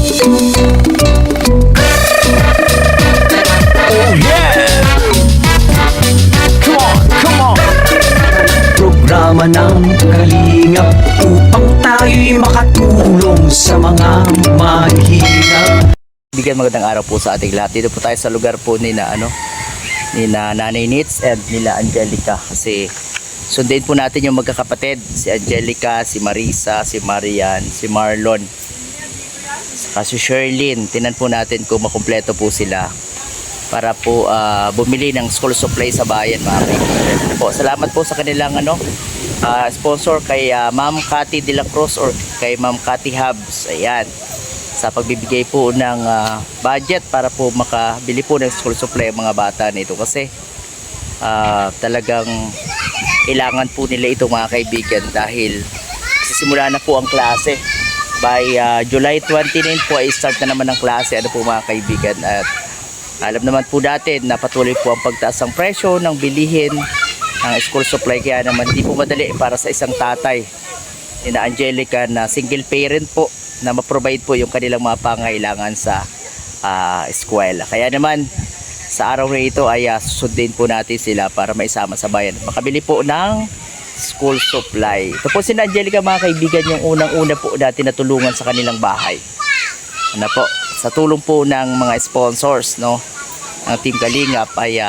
Oh yeah! Come on! Programa ng Kalingap upang tayo'y makatulong sa mga mahihirap. Bigyan magandang araw po sa ating lahat. Dito po tayo sa lugar po ni na Nanay Nits and nila Angelica, kasi sundin po natin yung magkakapatid, si Angelica, si Marisa, si Marian, si Marlon, saka si Sherlyn. Tinan po natin kung makumpleto po sila para po bumili ng school supply sa bayan, mga kaibigan. Po, salamat po sa kanilang sponsor kay Ma'am Cathy de la Cruz or kay Ma'am Cathy Habs. Ayan, sa pagbibigay po ng budget para po makabili po ng school supply ang mga bata nito, kasi talagang kailangan po nila ito, mga kaibigan, dahil sisimula na po ang klase by July 29 po ay start na naman ang klase, ano po, mga kaibigan. At alam naman po natin na patuloy po ang pagtaas ng presyo ng bilihin ng school supply, kaya naman hindi po madali para sa isang tatay ni na Angelica na single parent po na ma-provide po yung kanilang mga pangailangan sa eskwela. Kaya naman sa araw na ito ay susundin po natin sila para maisama sa bayan, makabili po ng school supply. Ito po si Angelica, mga kaibigan, yung unang-una po natin natulungan sa kanilang bahay. Ano po, sa tulong po ng mga sponsors, no, ng Team Kalingap ay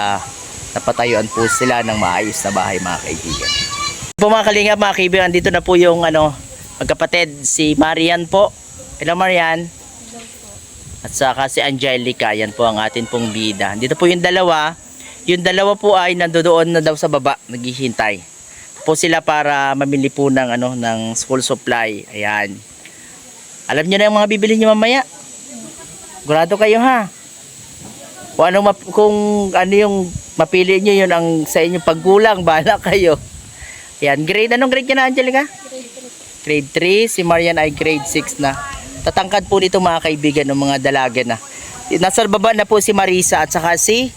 napatayuan po sila ng maayos na bahay, mga kaibigan. Po, mga Kalingap, mga kaibigan, dito na po yung magkapatid, si Marian po. Hello, Marian. At saka si Angelica, yan po ang atin pong bida. Dito po yung dalawa. Yung dalawa po ay nandoon na daw sa baba, naghihintay po sila para mamili po ng ng school supply. Ayan. Alam niyo na yung mga bibili niyo mamaya. Sigurado kayo, ha. Kung ano yung mapili niyo, yun ang sa inyong pagkulang, bahala kayo. Ayan, anong grade ka na, Angelica? Grade 3. Si Marian ay grade 6 na. Tatangkad po dito, mga kaibigan, ng mga dalaga na. Nasa baba na po si Marisa at saka si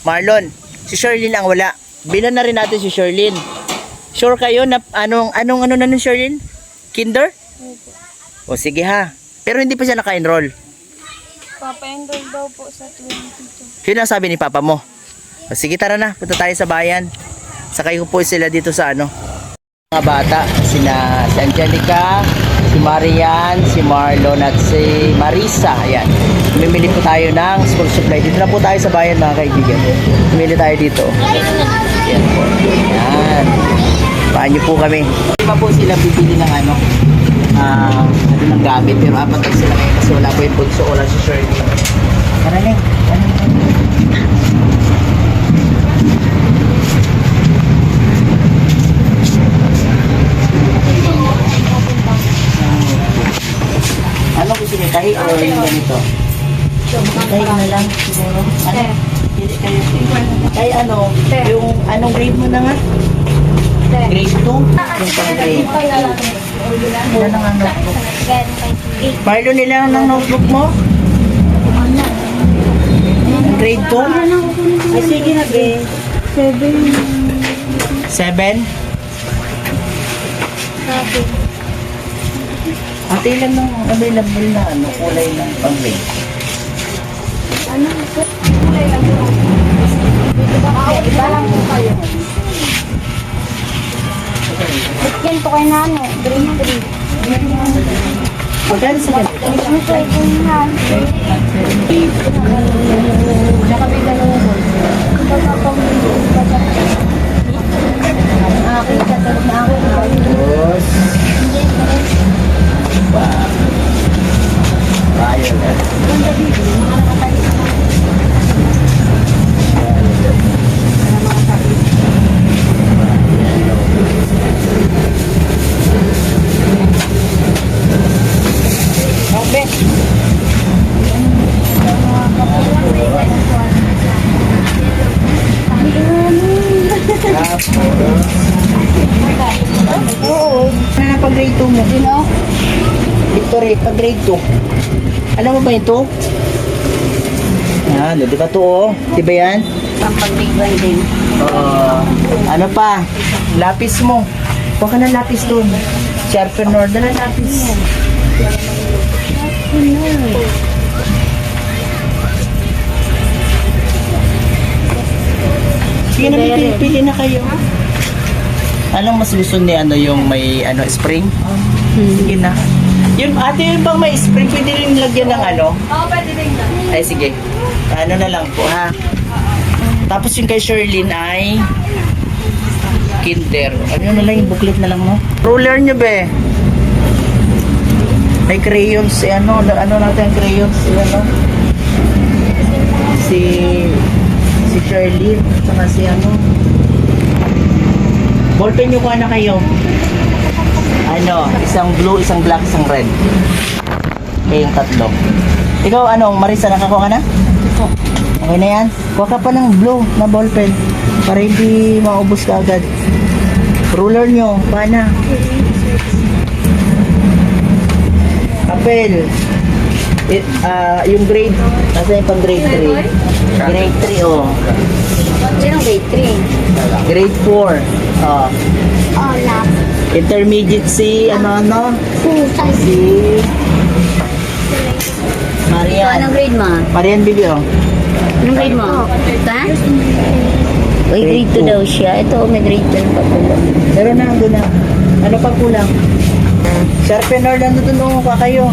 Marlon. Si Sherlyn ang wala. Bilan na rin natin si Sherlyn. Sure kayo na anong na nun, Sherlyn? Kinder? O sige, ha. Pero hindi pa siya naka-enroll. Papa-enroll daw po sa 22. Yun ang sabi ni Papa mo. O sige, tara na. Punta tayo sa bayan. Sakay ko po sila dito sa mga bata. Si Angelica, si Marian, si Marlon at si Marisa. Ayan. Mimili po tayo ng school supply. Dito na po tayo sa bayan, mga kaibigan. Mimili tayo dito. Ayan po. Ayan. Paano po kami. Hindi pa po sila bibili ng ng gamit. Pero apat lang sila ngayon kasi wala po yung bunso. Wala si Shirley. Tara na. Ano gusto niyo? Tahi o yung ganito? Tahi na lang siguro. Hindi kayo. Tahi yung anong grade mo na nga? Grade 2? Yung pang-grade. Ilan ang notebook? Marlon, ilan ang notebook mo? Grade 2? Ay, sige na, grade 7? At ilan ng available na kulay ng pang-grade? Kulay lang po. Iba lang po kayo. Yan po kay Nano, grade 3. Magkano sa ganito? Ito ay kunhan. Nakabig na naman mo. Tapos oo. Ano na pag grade 2 mo? Victory, pag grade 2. Alam mo ba ito? Yan, di ba ito, oh? Di ba yan? Ang pag-grade din. Ano pa? Lapis mo. Huwag ka ng lapis doon. Sharpener, dala lapis. kayo. Anong mas gusto ni ano yung may ano spring? Sige na. Yung ate yung bang may spring, pwede rin lagyan ng ano? Oo, pwede din ka. Ay sige. Ano na lang po ha. Tapos yung kay Sherlyn ay Kinder. Ano na lang yung booklet na lang mo? Ruler nyo be. May crayons si ano natin ang crayons si ano? Si Sherlyn saka si ano. Ballpen nyo kuha na kayo. Ano, isang blue, isang black, isang red. Kayong tatlo. Ikaw ano, Marisa, nakakuha ka na? Okay na yan? Kuha ka pa ng blue na ballpen para hindi maubos ka agad. Ruler nyo, kuha na. Apel. Yung grade, nasa yung pang grade 3? Grade 3, oh. Sinong grade 3? Grade 4. Oh. Oh, lap. Intermediate si, ano? Pusay. Si So, Marian. anong grade mo? Marian Bibi, oh. Anong grade mo? Ito? Uy, Grade grade 2 2 daw siya. Ito, may grade 2 pa pala. Pero na, doon na. Ano pa kulang? Sharpener na doon pa kayo.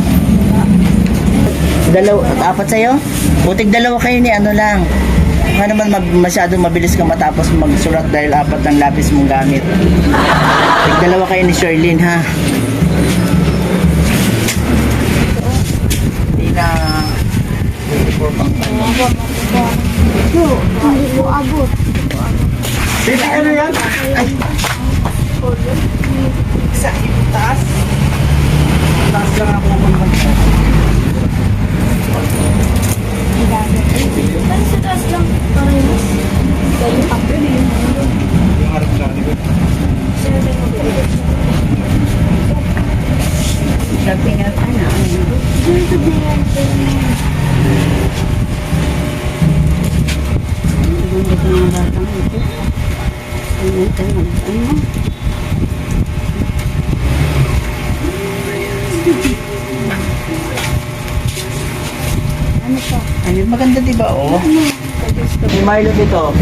Apat sa'yo? Butik dalawa kayo ni ano lang. Ano naman masyadong mabilis kang matapos magsulat dahil apat ng lapis mong gamit. Butik dalawa kayo ni Sherlyn ha. Hindi na... Hindi mo abot. Sino ano yan? Ay. Sa taas. Taas lang ako pupunta. Sa taas lang. Kayo pa. Sabi nga pa na. Hindi ko mga batang ito. Ano? Ano pa? Ay, maganda diba oh? May Milo dito.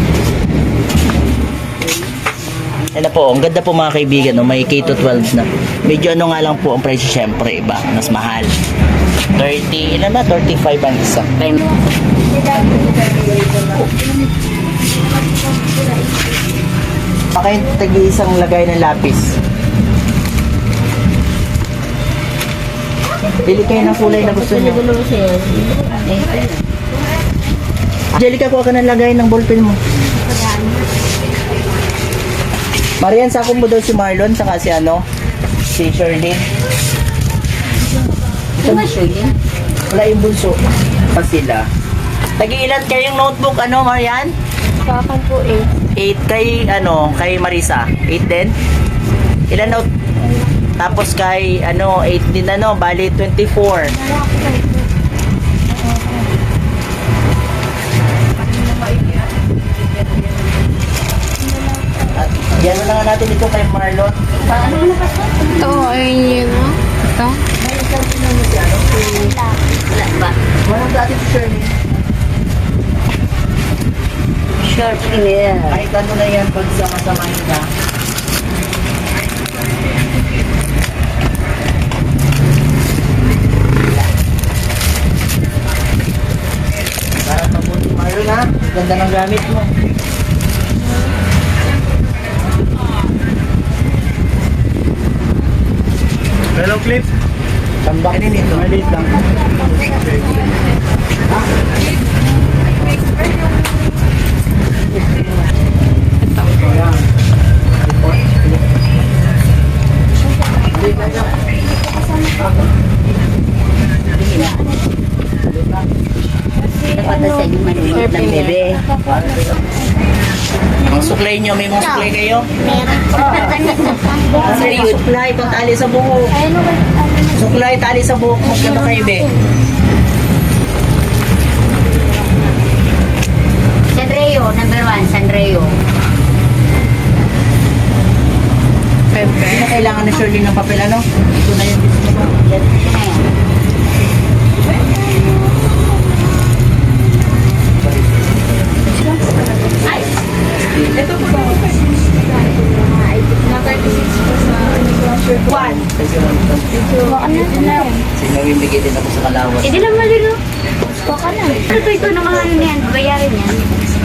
Ano po, ang ganda po mga kaibigan, no? May K-12 na. Medyo ano nga lang po ang presyo, syempre, iba, mas mahal. 30, ilan ba? 35 ang isa. Baka yung tag-iisang lagay ng lapis. Pili kayo ng kulay na gusto nyo. Angelica, kuha ka ng lagay ng ballpen mo. Marian, sakong mo daw si Marlon, saka si ano? Si Sherlyn. Ito ba siya yun? Wala yung bunso. Pa sila. Tag-iilan kayong notebook, ano, Marian? Kakan po 8 kay, ano, kay Marisa. 8 din? Ilan note? Tapos kay, ano, 8 din, ano, bali 24. At yan na lang natin ito kay Marlon. Ito, ayun yun, no? Ito? Wala ba? Walang dati si Shirley. Short nila. Kahit ano na yan, pag sama-samahin na. Para mabuti Marlon ha. Ganda ng gamit mo. Hello, Clip. Tambak din ito. Maliit lang. Dapat na sa inyo manulit ng bebe. Mga suklay nyo, may mga suklay kayo? Meron. Sir, yung suklay, itong tali sa buhok. Suklay, tali sa buhok. Magkano kayo, be? Sanreo, number 1, Sanreo. Hindi na kailangan na Shirley ng papel, ano? Ito na yung gusto mo. Yan. Ay! Ito po. mamimigay din ako sa Kalawat. Eh, di lang malino. Baka na. Ano to ito naman ano yan? Bayarin yan.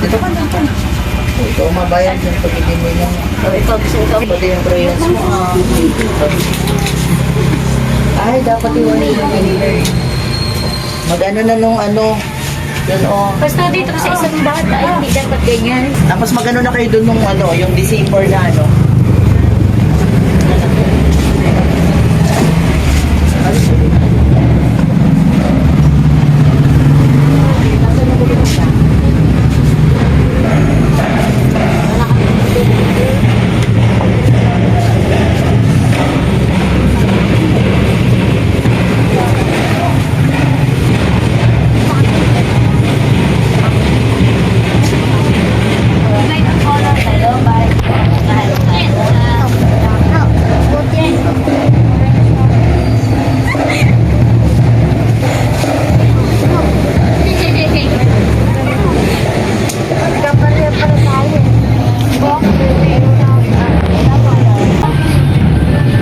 Ito ka lang po. Ito mabayad yung pagiging mo yung... Ikaw gusto ko. Pati yung crayons mo. Ay, dapat iwan yung kanila. Mag-ano na nung ano. Yun o. Basta dito sa isang bata, ay hindi dapat ganyan. Tapos mag-ano na kayo dun nung ano, yung December na ano. May color tayo, bye.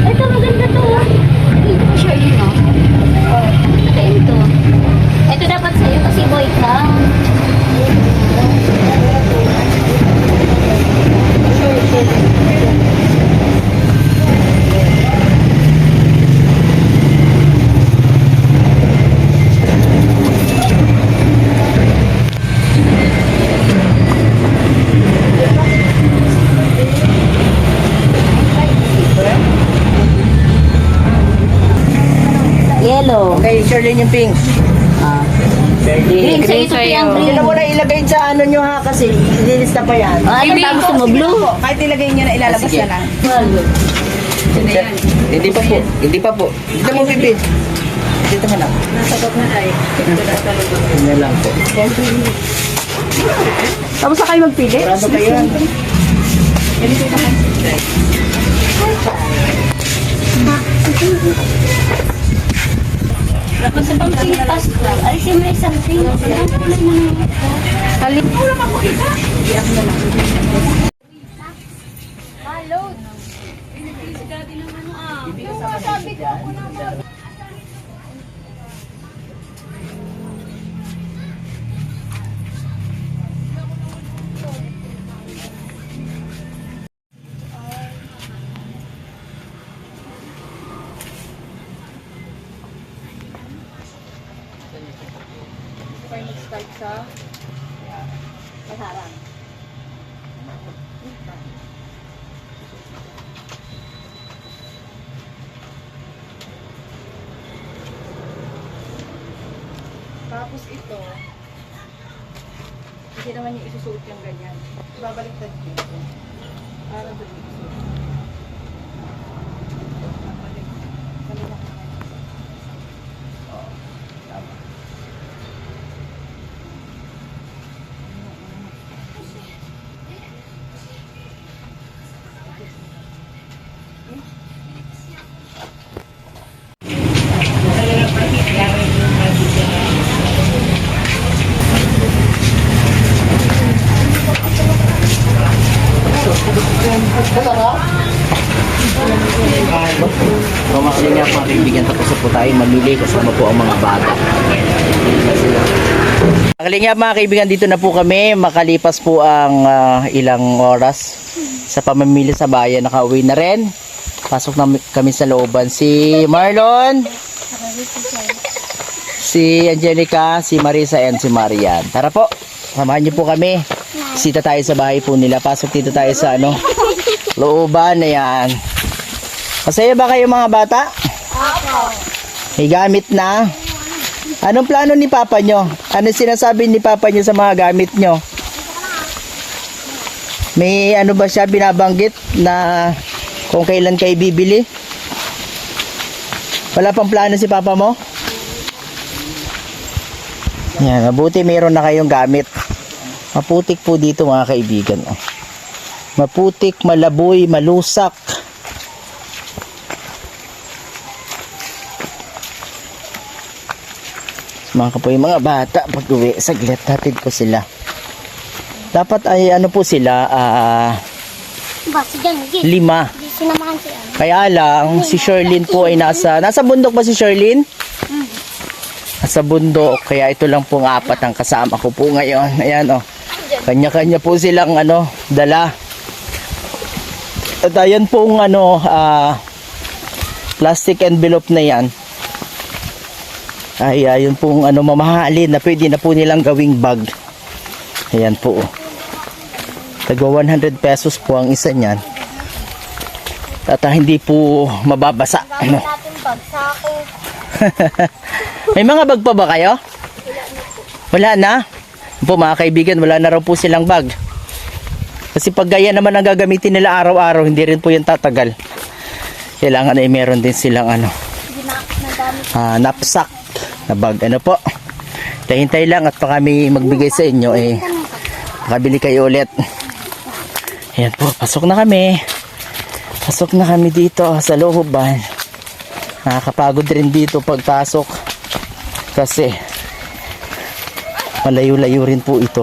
Ito maganda to. Ito ko sure yun, no? Ito. Ito dapat sa'yo kasi boy ka. Yellow. Okay, Sherlyn yung pink. Green Sherlyn. sa'yo ito yung Hindi green. na muna ilagay sa ano nyo ha kasi ililista pa yan. Ah, ano ba gusto mo? Blue? Kahit ilagay niyo na ilalabas Sige. na lang. Hindi pa po. Hindi pa po. Dito mo pipi. Dito mo lang. Nasagot na ay. Hindi lang po. Tapos na kayo magpili? Marado pa yan. Dapat sa pagpilipas ko, alisin mo isang thing. Halip. Load. Sabi ko ako naman. Tapos ito, hindi naman yung isusuot yung ganyan. Babaliktad dito. Para doon isusuot. Kumakali nga mga kaibigan, tapos na po tayo mamili kasama po ang mga bata. Kalingap mga kaibigan, dito na po kami. Makalipas po ang ilang oras sa pamamili sa bayan. Nakauwi na rin. Pasok na kami sa looban. Si Marlon, si Angelica, si Marisa, and si Marian. Tara po, samahan niyo po kami. Sita tayo sa bahay po nila. Pasok dito tayo sa looban. Ayan. Masaya ba kayo mga bata? May gamit na. Anong plano ni Papa nyo? Ano sinasabi ni Papa nyo sa mga gamit nyo? May ano ba siya binabanggit na kung kailan kayo bibili? Wala pang plano si Papa mo? Yan, mabuti mayroon na kayong gamit. Maputik po dito mga kaibigan. Maputik, malaboy, malusak. Mga po yung mga bata pag uwi, saglit hatid ko sila. Dapat ay ano po sila, Ba, si Jan, 5. sinamahan si Ano. Kaya lang, si Sherlyn po ay nasa bundok ba si Sherlyn? sa bundok. Kaya ito lang pong apat ang kasama ko po ngayon. Ayan oh. Kanya-kanya po silang dala. At ayan pong plastic envelope na yan. Ay ayun pong mamahalin na pwede na po nilang gawing bag. Ayan po. Tagwa 100 pesos po ang isa niyan. At hindi po mababasa. Gamit natin bag, sako. May mga bag pa ba kayo? Wala na. Po mga kaibigan, wala na raw po silang bag. Kasi pag gaya naman ang gagamitin nila araw-araw, hindi rin po yan tatagal. Kailangan ay meron din silang knapsack na bag. Ano po? Hintay lang at pa kami magbigay sa inyo makabili kayo ulit. Ayan po, pasok na kami. Pasok na kami dito sa looban. Nakakapagod rin dito pagpasok kasi malayo-layo rin po ito.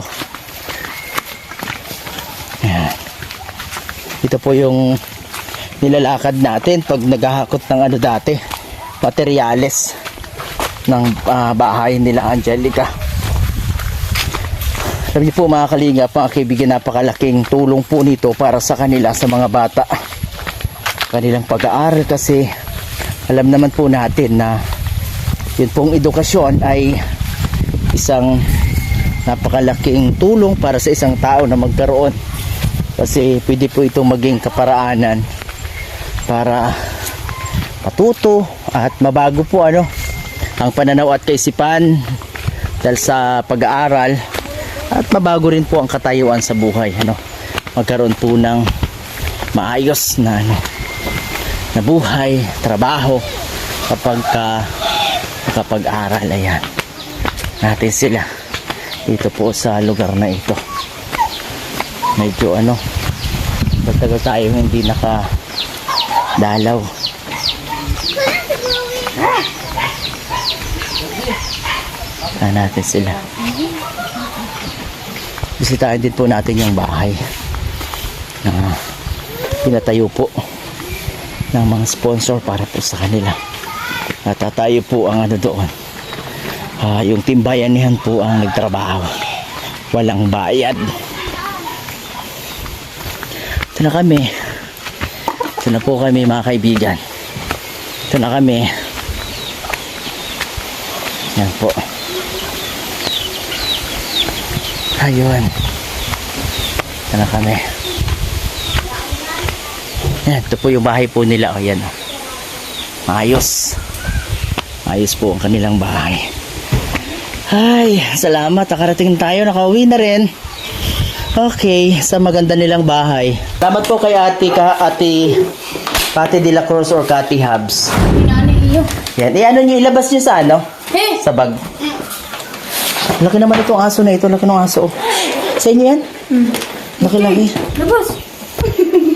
Ayan. Ito po yung nilalakad natin pag naghahakot ng dati, materyales ng bahay nila Angelica. Alam niyo po mga kalingap, mga kaibigan, napakalaking tulong po nito para sa kanila, sa mga bata, kanilang pag-aaral, kasi alam naman po natin na yun pong edukasyon ay isang napakalaking tulong para sa isang tao na magkaroon, kasi pwede po itong maging kaparaanan para matuto at mabago po ang pananaw at kaisipan dahil sa pag-aaral, at mabago rin po ang katayuan sa buhay, magkaroon po ng maayos na na buhay, trabaho kapag nakapag-aral. Ayan natin sila dito po sa lugar na ito. Medyo matagal tayo hindi nakadalaw. Natin sila. Bisitahin din po natin yung bahay na pinatayo po ng mga sponsor para po sa kanila. At tayo po ang doon. Yung timbayanihan po ang nagtrabaho. Walang bayad. Ito na kami. Ito na po kami mga kaibigan. Ito na kami. Yan po. Ayun. Ito na kami. Yan, ito po yung bahay po nila. O yan. Maayos. Maayos po ang kanilang bahay. Ay, salamat. Nakarating tayo. Nakauwi na rin. Okay, sa maganda nilang bahay. Salamat po kay Ate Cathy de la Cruz or Cathy Habs. Yan. Nyo, ilabas nyo sa sa bag. Laki naman itong aso na ito. Laki ng aso. Sa inyo yan? Laki-laki. Labas.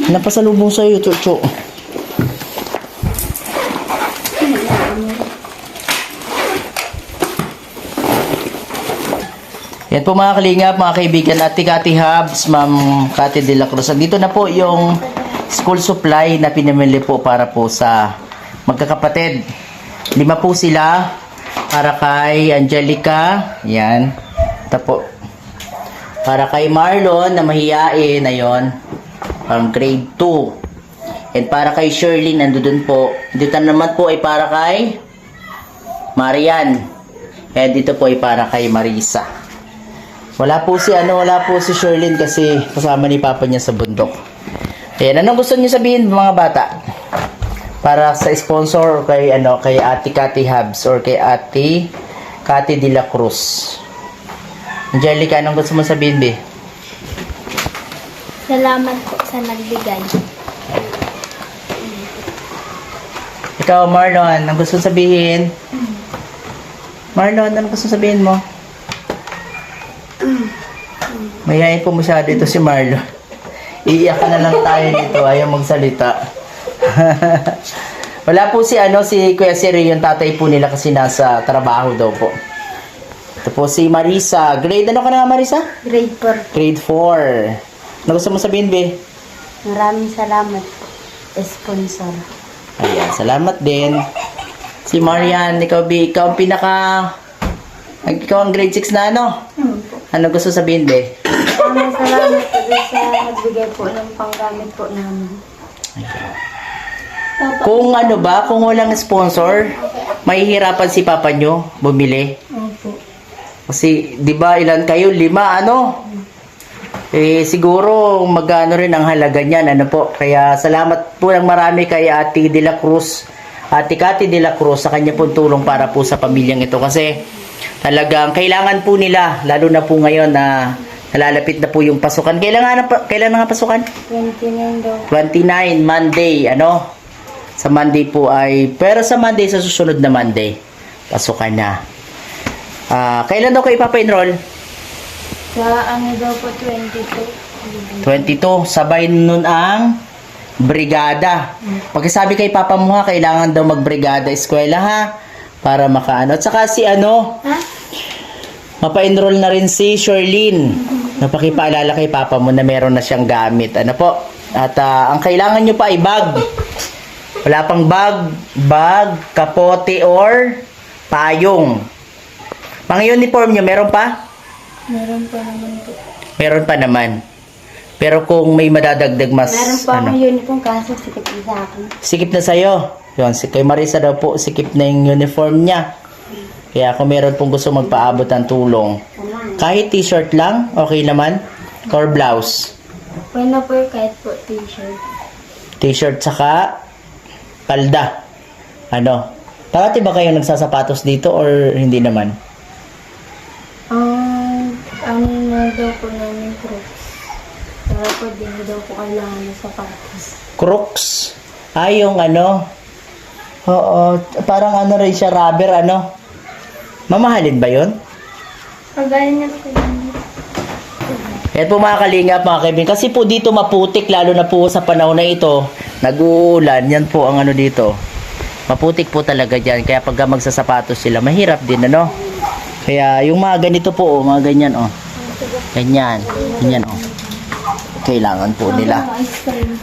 Napasalubong sa'yo, Chucho. Yan po mga kalingap, mga kaibigan, Ate Cathy Habs, Ma'am Cathy de la Cruz. Dito na po yung school supply na pinamili po para po sa magkakapatid. 5 po sila para kay Angelica. Yan. Ito po. Para kay Marlon na mahiyain, ayon, from grade 2. And para kay Shirley, nandoon po. Dito naman po ay para kay Marian. And dito po ay para kay Marisa. Wala po si Shirley kasi kasama ni Papa niya sa bundok. Ayan, anong gusto niyo sabihin mga bata? Para sa sponsor kay kay Ate Cathy Habs or kay Ate Cathy de la Cruz. Angelica, anong gusto mo sabihin, Be? Salamat po sa nagbigay. Ikaw, Marlon, anong gusto sabihin? Marlon, anong gusto sabihin mo? Mayayain po masyado ito si Marlon. Iiyak ka na lang tayo dito, ayaw magsalita. Wala po si Kuya Siri, yung tatay po nila kasi nasa trabaho daw po. Ito po si Marisa. Grade ano ka na nga, Marisa? Grade 4. Grade 4. Ano gusto mo sabihin, Be? Maraming salamat, sponsor. Ayan, salamat din. Si Marian, ikaw, Be, ikaw ang pinaka Ikaw ang grade 6 na ano? Ano gusto sabihin, be? Salamat po doon sa nagbigay po ng panggamit po namin. Kung ano ba, kung walang sponsor, mahihirapan si papa nyo bumili. Opo. Kasi, di ba, ilan kayo? 5, ano? Eh, siguro, magkano rin ang halaga niyan, ano po. Kaya, salamat po ng marami kay Ate De La Cruz. Ate Cathy De La Cruz, sa kanya pong tulong para po sa pamilyang ito. Kasi, talagang kailangan po nila, lalo na po ngayon na nalalapit na po yung pasukan. Kailan nga pasukan? 29 daw. 29, Monday, ano? Sa Monday po ay, pero sa Monday, sa susunod na Monday, pasukan na. Kailan daw kayo ipapa-enroll? Sa ano daw po, 22. 22, sabay nun ang brigada. Pagkasabi kay Papa mo ha, kailangan daw magbrigada eskwela ha, para makaano. At saka si ano, Ha? mapa-enroll na rin si Sherlyn. Napakipaalala kay Papa mo na meron na siyang gamit. Ano po? At ang kailangan nyo pa ay bag. Wala pang bag, kapote or payong. Pang uniform nyo, meron pa? Meron pa naman po. Meron pa naman. Pero kung may madadagdag mas, Meron pa akong uniform kaso sikip na sa akin. sikip na sa'yo. Yun, si kay Marisa daw po, sikip na yung uniform niya. Kaya kung meron pong gusto magpaabot ng tulong, kahit t-shirt lang, okay naman. Or blouse. Pwede na po kahit po t-shirt. T-shirt saka palda. Ano? Parati ba kayo nagsasapatos dito or hindi naman? Ano na daw po namin crooks. Para po din na daw po kailangan ng sapatos. Crooks. Yung ano. Oo, parang ano rin siya, rubber, ano. Mamahalin ba yun? Pagaling na po yun. Yan po mga kalingap, mga kaibigan. Kasi po dito maputik, lalo na po sa panahon na ito, nag-uulan. Yan po ang ano dito. Maputik po talaga dyan. Kaya pagka magsasapatos sila, mahirap din, ano. Kaya yung mga ganito po, oh, mga ganyan, oh. Ganyan. Ganyan, oh. Kailangan po nila. Ice cream.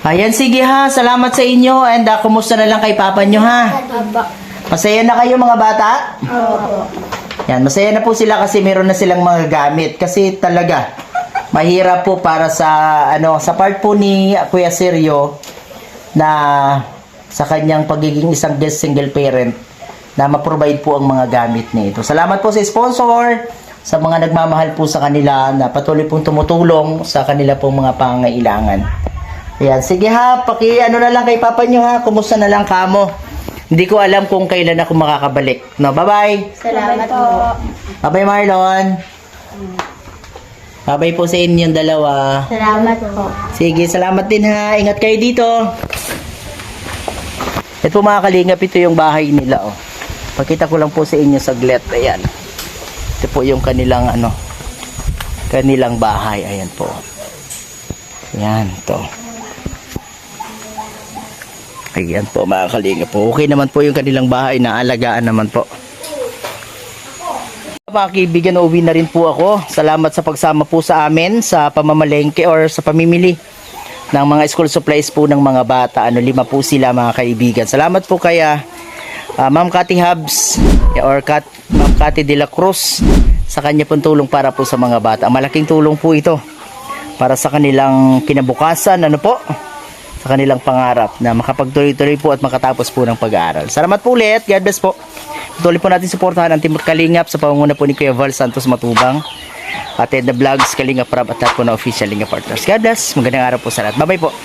Ayan, sige ha. Salamat sa inyo. And kumusta na lang kay papa nyo ha. Masaya na kayo mga bata? Oo. Yan, masaya na po sila kasi meron na silang mga gamit. Kasi talaga, mahirap po para sa, ano, sa part po ni Kuya Sergio na sa kanyang pagiging isang guest single parent na ma-provide po ang mga gamit nito. Salamat po sa sponsor, sa mga nagmamahal po sa kanila na patuloy pong tumutulong sa kanila pong mga pangangailangan. Ayan, sige ha, ano na lang kay papa nyo ha, kumusta na lang kamo. Hindi ko alam kung kailan ako makakabalik. No, bye-bye. Salamat po. Bye-bye Marlon. Bye-bye po sa inyong dalawa. Salamat po. Sige, salamat din ha. Ingat kayo dito. Ito mga kalingap, ito yung bahay nila oh. Pakita ko lang po sa inyo saglit. Ayan. Ito po yung kanilang ano, kanilang bahay. Ayan po. Ayan, to. Ayan po mga kalingap po. Okay naman po yung kanilang bahay, naalagaan naman po. Mga kaibigan, uwi na rin po ako. Salamat sa pagsama po sa amin sa pamamalengke or sa pamimili ng mga school supplies po ng mga bata. 5 po sila mga kaibigan. Salamat po kaya Ma'am Cathy Hubs or Ma'am Cathy De La Cruz sa kanya pong tulong para po sa mga bata. Malaking tulong po ito para sa kanilang kinabukasan, ano po, sa kanilang pangarap na makapagtuloy-tuloy po at makatapos po ng pag-aaral. Salamat po ulit. God bless po. Patuloy po natin suportahan ang Team Kalingap sa pangunguna po ni Kuya Val Santos Matubang at the vlogs Kalingap Prab at lahat po na official Kalingap partners. God bless. Magandang araw po sa lahat. Bye-bye po.